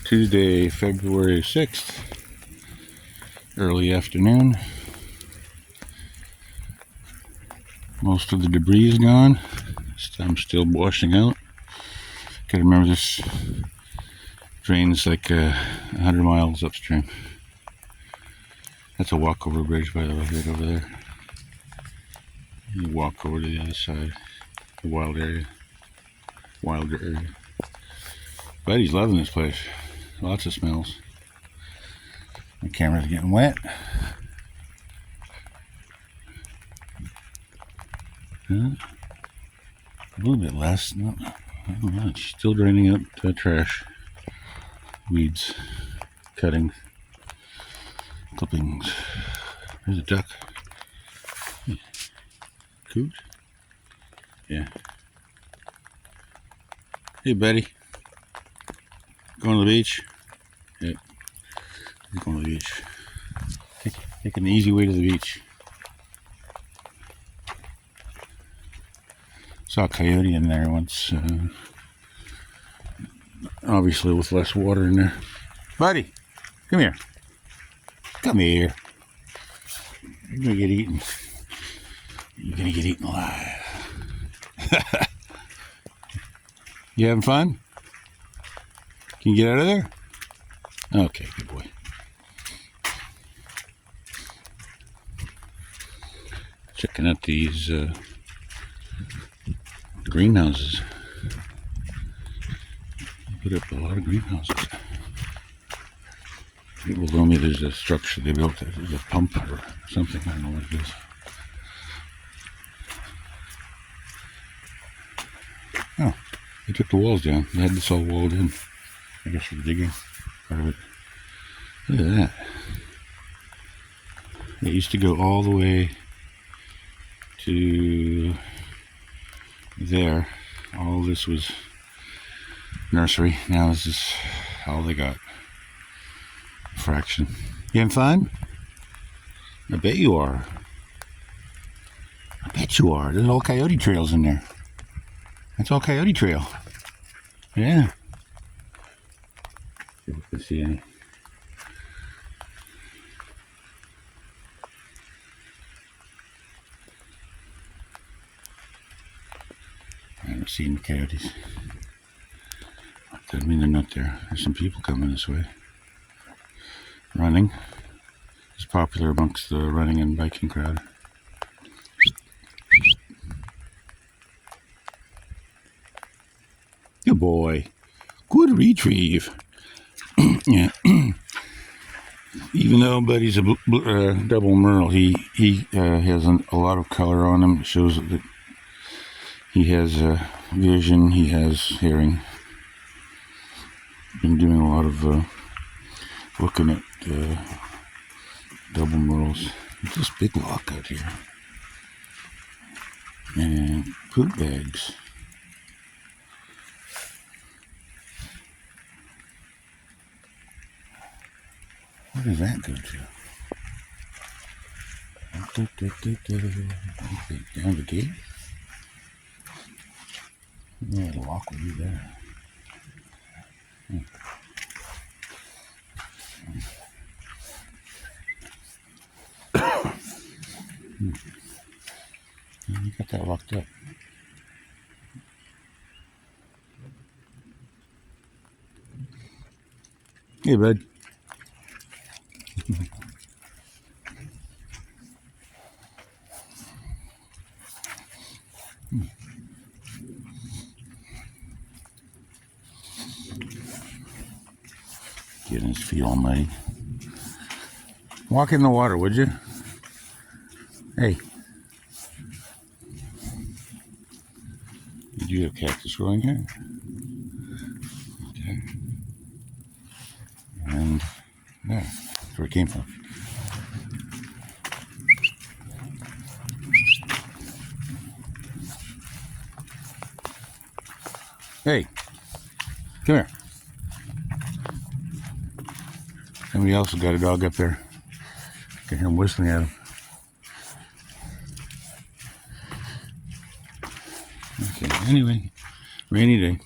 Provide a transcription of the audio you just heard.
Tuesday, February 6th, early afternoon. Most of the debris is gone. I'm still washing out. Gotta remember this drains like 100 miles upstream. That's a walkover bridge, by the way, right over there. You walk over to the other side, the wilder area. Buddy's loving this place. Lots of smells. My camera's getting wet. A little bit less, not much. Still draining out trash, weeds, cuttings, clippings. There's a duck. Hey. Coot? Yeah. Hey, buddy. Going to the beach? Yeah. He's going to the beach. Taking the easy way to the beach. Saw a coyote in there once. Obviously with less water in there. Buddy, come here. Come here. You're gonna get eaten. You're gonna get eaten alive. You having fun? Can you get out of there? Okay, good boy. Checking out these greenhouses. Put up a lot of greenhouses. People told me there's a structure they built. There's a pump or something. I don't know what it is. Oh, they took the walls down. They had this all walled in. I guess for the digging part of it. Look at that. It used to go all the way to there. All this was nursery. Now this is all they got. A fraction. You having fun? I bet you are. I bet you are. There's all coyote trails in there. That's all coyote trail. Yeah. See if we can see any. I haven't seen the coyotes. Doesn't mean they're not there. There's some people coming this way. Running. It's popular amongst the running and biking crowd. Good boy. Good retrieve. Yeah. Even though Buddy's a double merle, he has a lot of color on him. It shows that he has vision. He has hearing. Been doing a lot of looking at double merles. There's this big lock out here. And poop bags. Where does that go to? Down the gate? Yeah, the lock will be there. You got that locked up. Hey, bud. Getting his feet all muddy. Walk in the water, would you? Hey. Did you have cactus growing here? Okay. And there, that's where it came from. Hey, come here. Somebody else has got a dog up there. I can hear him whistling at him. Okay, anyway, rainy day.